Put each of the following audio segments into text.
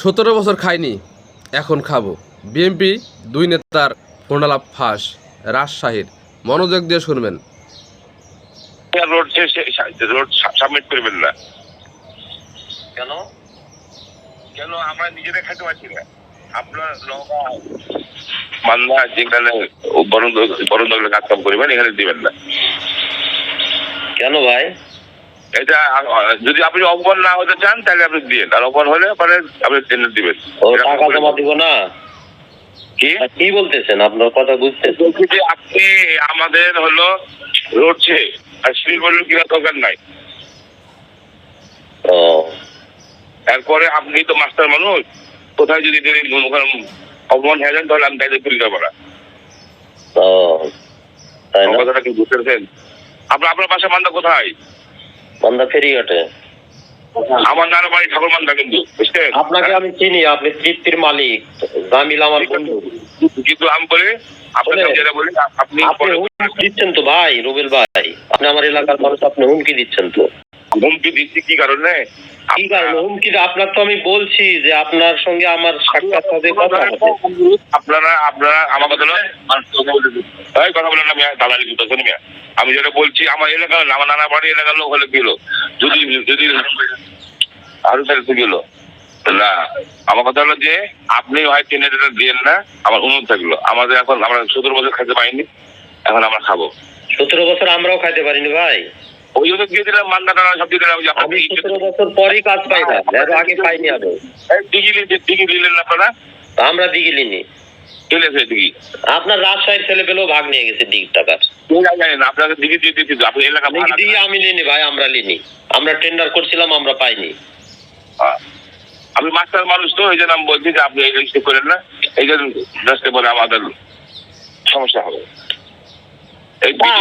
17 বছর খাইনি, এখন খাবো। বিএনপি দুই নেতার ফোনালাপ ফাঁস। রাজশাহীর মনোযোগ দিয়ে শুনবেন। রোড সাবমিট করবেন না কেন? কেন আমরা নিজেরা খাইতে পারছি না। আপনার মান্না যেখানে বরণ কাজ কাম করবেন এখানে দিবেন না। কেন ভাই? এটা যদি আপনি অপমান না হতে চান তাহলে আপনি দিবেন, আর অপমান হলে পরে আপনি টেন্ডার দিবেন। ও টাকা জমা দিব না? কি বলতেছেন? আপনার কথা বুঝতেছি। আপনি আমাদের হলো রোডছে আর সিভিল বলুন কিনা দরকার নাই। ও এরপরে আপনি তো মাস্টার মানুষ, কোথায় যদি অপমান হয়ে যান তাহলে আমি দায়িত্ব তুলে দেবো না। ও তাই না? কথাটা কি বুঝতে পেরেছেন? আপনার বাসা মান্দা কোথায়? মান্দা ফেরিঘাটে। আমার নানা বাড়ি ঠাকুর মান্দা, কিন্তু বুঝছেন? আপনাকে আমি চিনি, আপনি তৃপ্তির মালিক, জামিল আমার বন্ধু। কিন্তু আমি বলি আপনাকে যেটা বলি আপনি হুমকি দিচ্ছেন তো ভাই, রুবেল ভাই, আপনি আমার এলাকার মানুষ, আপনি হুমকি দিচ্ছেন তো। হুমকি দিচ্ছি কি কারণে? কি কারণে হুমকি? আপনার তো আমি বলছি যে আপনার সঙ্গে আমার সাক্ষাৎ হবে, কথা হবে। আপনারা আমার কথা কথা বলেন না, দালালি দিতেছেন। আমি যেটা বলছি আমার এলাকা, আমার নানা বাড়ি এলাকার লোক হলে গেল, যদি যদি আরো তাহলে গেল না। আমার কথা হলো যে আপনি হয় টেন্ডারটা দিয়েন না, আমার অনুরোধ থাকলো। আমাদের এখন আমরা 17 বছর খাইতে পাইনি, এখন আমরা খাবো। 17 বছর আমরাও খাইতে পারিনি ভাই। ওই জন্য দিয়ে দিলাম, মান্না টানা সব দিয়ে দিলাম। আমি 17 বছর পরই কাজ পাই না, আগে পাইনি। আমি দিঘি দিলেন না আপনারা? আমরা দিঘি লিনি। চলে এসে দিঘি আপনার রাজশাহীর ছেলে পেলেও ভাগ নিয়ে গেছে দিঘির টাকার। জানেন আপনাকে দিঘি দিয়ে দিচ্ছি, আপনি এলাকা দিঘি আমি লিনি ভাই, আমরা লিনি। আমরা টেন্ডার করছিলাম, আমরা পাইনি। আমি মাস্টার মানুষ তো, এই জন্য আমি বলছি যে আপনি এই জিনিসটা করেন না। এই জন্য দশটা পরে আমাদের সমস্যা হবে।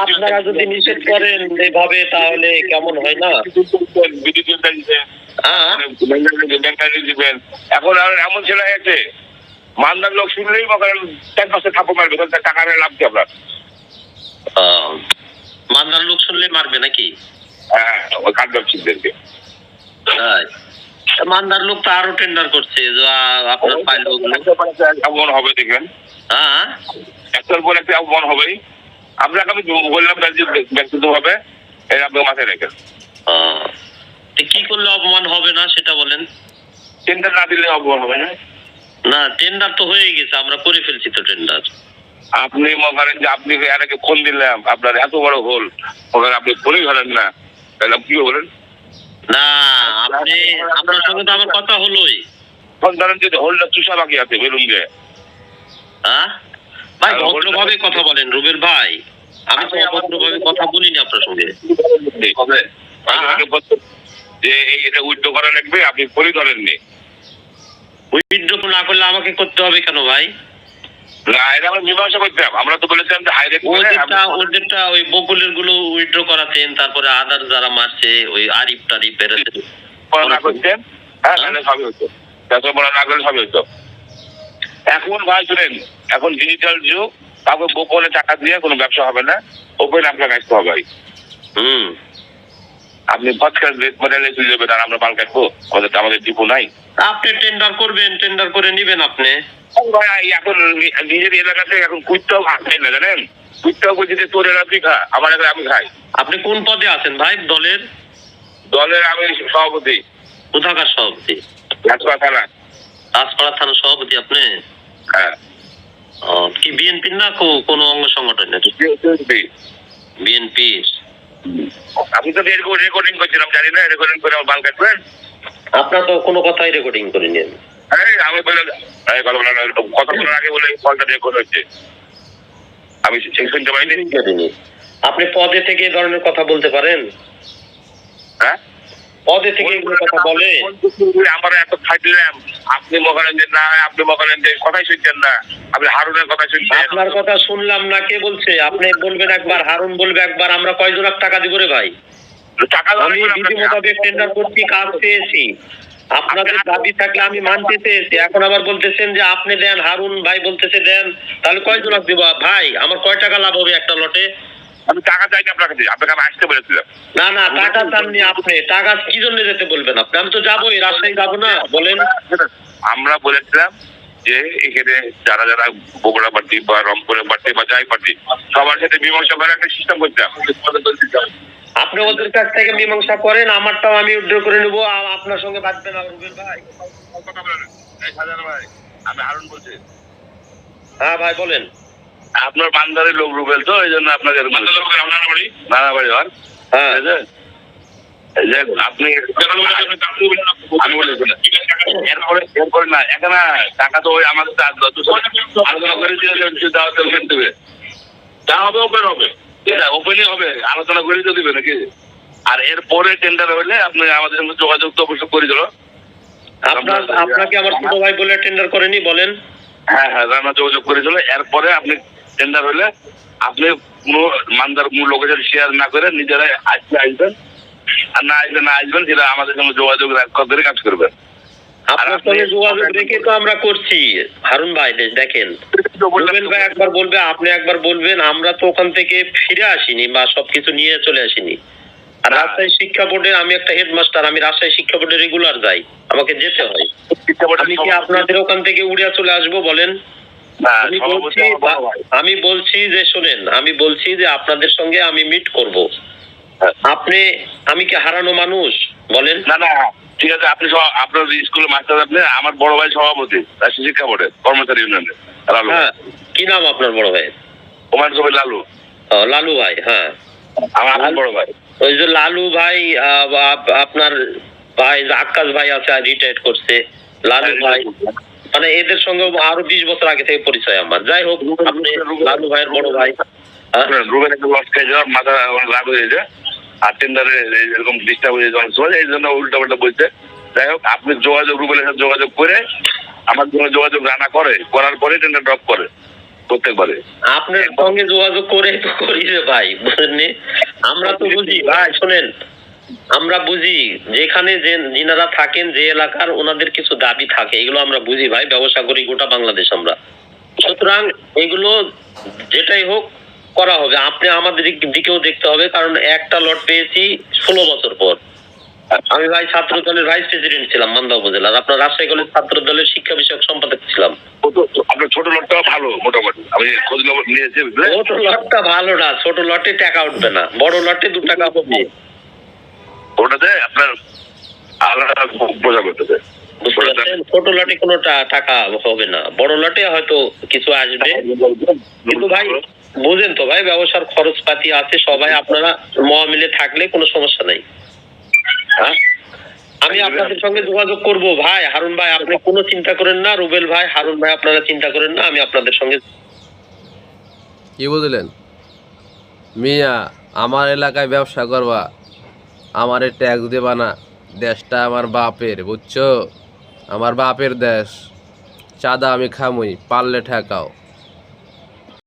আপনারা যদি নিষেধ করেন এইভাবে তাহলে কেমন হয় না? দিবেন। এখন আর এমন ছেলে হয়েছে, মান্দার লোক শুনলেই তার পাশে থাপড় মারবে, টাকা লাভ কি আপনার? মান্দার লোক শুনলে মারবে নাকি? হ্যাঁ, ওই কাঠ ব্যবসায়ীদেরকে। মান্দার লোক তো আরো টেন্ডার করছে, আপনার পাইলে অপমান হবে দেখবেন। হ্যাঁ, একটার পর একটা অপমান হবেই। আপনাকে আমি বললাম ব্যক্তিগত ভাবে, এর আপনার মাথায় রেখেন। কি করলে অপমান হবে না সেটা বলেন। টেন্ডার না দিলে অপমান হবে না? না, টেন্ডার তো হয়ে গেছে, আমরা করে ফেলছি তো টেন্ডার। আপনি মনে করেন যে আপনি এটাকে ফোন দিলাম, আপনার এত বড় হোল, ওখানে আপনি ফোনই ধরেন না, তাহলে কি বলেন? না, আপনি আপনার সঙ্গে তো আমার কথা হলোই। ফোন ধরেন যে হোলটা চুষা বাকি আছে বেলুন দিয়ে। হ্যাঁ ভাই, ভদ্রভাবে কথা বলেন রুবেল ভাই। আমি তো অভদ্রভাবে কথা বলিনি আপনার সঙ্গে। যে এটা উইথড্র করা লাগবে, আপনি ফোনই ধরেননি। উইথড্র না করলে আমাকে করতে হবে কেন ভাই? না, এটা আমরা মীমাংসা করতাম। আমরা তো বলেছিলাম যে ওদেরটা ওই বকুলের গুলো উইথড্র করাতেন, তারপরে আদার যারা মারছে ওই আরিফ টারিফ না করতেন। হ্যাঁ, সবই হতো। না করলে সবই হতো। এখন ভাই শুনেন, এখন ডিজিটাল যুগ, তারপর গোপনে টাকা দিয়ে কোনো ব্যবসা হবে না, ওপেন আপনাকে আসতে হবে। আপনি চলে যাবেন আর আমরা মাল কাটবো, আমাদের ডিপো নাই। আপনি টেন্ডার করবেন, টেন্ডার করে নিবেন আপনি। এখন নিজের এলাকাতে এখন কুইটটাও খাই না, জানেন? কুইটটাও বলছি যে তোর এলাকা তুই খা, আমার এলাকায় আমি খাই। আপনি কোন পদে আছেন ভাই দলের? আমি সভাপতি। কোথাকার সভাপতি? রাজপাড়া থানা। রাজপাড়া থানা সভাপতি আপনি? হ্যাঁ। কি বিএনপির না কোন অঙ্গ সংগঠনের? বিএনপির। আপনি তো রেকর্ডিং করছিলাম, জানি না রেকর্ডিং করে আমার বাল কাটবেন। আপনার তো কোনো কথাই রেকর্ডিং করিনি আমি। আমি বলে কথা বলার আগে বলে কলটা রেকর্ড হচ্ছে, আমি শুনতে পাইনি। আপনি পদে থেকে এই ধরনের কথা বলতে পারেন? হ্যাঁ, পদে থেকে এগুলো কথা বলে? আমার এত খাইলাম, আপনি মনে যে না, আপনি মনে যে কথাই শুনছেন না, আপনি হারুনের কথা শুনছেন। আপনার কথা শুনলাম না, কে বলছে? আপনি বলবেন একবার, হারুন বলবে একবার। আমরা কয়জন টাকা দিব রে ভাই? আমি বিধি মোতাবেক টেন্ডার করছি, কাজ পেয়েছি। আপনাদের দাবি থাকলে আমি মানতে চেয়েছি, এখন আবার বলতেছেন যে আপনি দেন, হারুন ভাই বলতেছে দেন। তাহলে কয়জন দিব ভাই? আমার কয় টাকা লাভ হবে একটা লটে? আমি টাকা চাইনি আপনার কাছে, আপনাকে আমি আসতে বলেছিলাম। না না, টাকা চাননি আপনি। টাকা কি জন্য যেতে বলবেন আপনি? আমি তো যাবোই, রাজশাহী যাবো না বলেন। আমরা বলেছিলাম যে এখানে যারা যারা বগুড়া পার্টি বা রংপুরের পার্টি বা যাই পার্টি সবার সাথে মীমাংসা করে একটা সিস্টেম করতাম। আপনি ওদের কাছ থেকে মীমাংসা করেন, আমারটাও আমি উদ্ধার করে নেবো, আপনার সঙ্গে বাঁচবে না রুবেল ভাই। কথা বলেন এই সাজান ভাই, আমি হারুন বলছি। হ্যাঁ ভাই বলেন। আপনার বান্দারের লোক রুবেল তো এই জন্য আপনাকে নানা বাড়ি হন। হ্যাঁ এই যে আপনি আমি বলি এরপরে না এখানে টাকা তো ওই আমাদের আলোচনা করে দেবে, যা হবে ওপেন হবে, ওপেনই হবে, আলোচনা করে তো দিবে নাকি। আর এরপরে টেন্ডার হইলে আপনি আমাদের সঙ্গে যোগাযোগ তো অবশ্যই করে দিল। আপনাকে আমার ছোট ভাই বলে টেন্ডার করেনি বলেন? হ্যাঁ হ্যাঁ, রান্না যোগাযোগ করে দিল। এরপরে আপনি টেন্ডার হইলে আপনি কোনো মানদার কোনো লোকের সাথে শেয়ার না করে নিজেরাই আসবেন, আর না আসবেন সেটা আমাদের সঙ্গে যোগাযোগ করে কাজ করবেন। আপনার সঙ্গে যোগাযোগ রেখে তো আমরা করছি হারুন ভাই। দেখেন রুবেল ভাই একবার বলবে, আপনি একবার বলবেন, আমরা তো ওখান থেকে ফিরে আসিনি বা সবকিছু নিয়ে চলে আসিনি। আর রাজশাহী শিক্ষা বোর্ডের আমি একটা হেডমাস্টার, আমি রাজশাহী শিক্ষা বোর্ডে রেগুলার যাই, আমাকে যেতে হয়। আমি কি আপনাদের ওখান থেকে উড়িয়া চলে আসবো বলেন? আমি বলছি যে শোনেন, আমি বলছি যে আপনাদের সঙ্গে আমি মিট করব। আমি কি হারানো মানুষ বলেন? না না ঠিক আছে, আপনি আপনার স্কুলের মাস্টার, আপনি আমার বড় ভাই সভাপতি রাজশাহী শিক্ষা বোর্ডের কর্মচারী ইউনিয়নের। হ্যাঁ, কি নাম আপনার বড় ভাই? কুমার কবির লালু। লালু ভাই, হ্যাঁ আমার বড় ভাই। ওই যে লালু ভাই, আপনার ভাই আক্কাস ভাই আছে, রিটায়ার্ড করছে। লালু ভাই মানে এদের সঙ্গে আরো 20 বছর আগে থেকে পরিচয় আমার। যাই হোক, আপনি লালু ভাইয়ের বড় ভাই। রুবেল একটা লস খাই যাওয়ার মাথা রাগ হয়ে যায়, আর টেন্ডারে এরকম ডিস্টার্ব হয়ে যায়, এই জন্য উল্টা পাল্টা বলছে। যাই হোক, আপনি যোগাযোগ রুবেলের সাথে যোগাযোগ করে আমার সঙ্গে যোগাযোগ রান্না করার পরে টেন্ডার ড্রপ করে প্রত্যেকবারে। আপনার সঙ্গে যোগাযোগ করে তো করি রে ভাই, বুঝলেন? আমরা তো বুঝি ভাই, শোনেন, আমরা বুঝি যেখানে যে যিনারা থাকেন যে এলাকার, ওনাদের কিছু দাবি থাকে, এগুলো আমরা বুঝি ভাই, ব্যবসা করি গোটা বাংলাদেশ আমরা। সুতরাং এগুলো যেটাই হোক করা হবে। আপনি আমাদের দিকেও দেখতে হবে, কারণ একটা লট পেয়েছি 16 বছর পর। আমি ভাই ছাত্র দলের ভাইস প্রেসিডেন্ট ছিলাম মান্দা উপজেলার, আপনার রাজশাহী কলেজ ছাত্র দলের শিক্ষা বিষয়ক সম্পাদক ছিলাম। আপনার ছোট লটটা ভালো, মোটামুটি আমি খোঁজ নিয়েছি। ছোট লটটা ভালো না, ছোট লটে টাকা উঠবে না, বড় লটে 2 টাকা হবে। ওটাতে আপনার আলাদা বোঝা করতে, ছোট লটে কোনো টাকা হবে না, বড় লটে হয়তো কিছু আসবে। কিন্তু ভাই বুঝেন তো ভাই, ব্যবসার খরচপাতি আছে, সবাই আপনারা মহামিলে থাকলে কোনো সমস্যা নাই। আমি আপনাদের সঙ্গে যোগাযোগ করব ভাই। হারুন ভাই আপনি কোনো চিন্তা করেন না, রুবেল ভাই, হারুন ভাই আপনারা চিন্তা করেন না, আমি আপনাদের সঙ্গে। কি বুঝলেন মিয়া? আমার এলাকায় ব্যবসা করবা, আমারে ট্যাক্স দেবা না, দেশটা আমার বাপের, বুঝছো? আমার বাপের দেশ, চাঁদা আমি খামুই, পারলে ঠেকাও।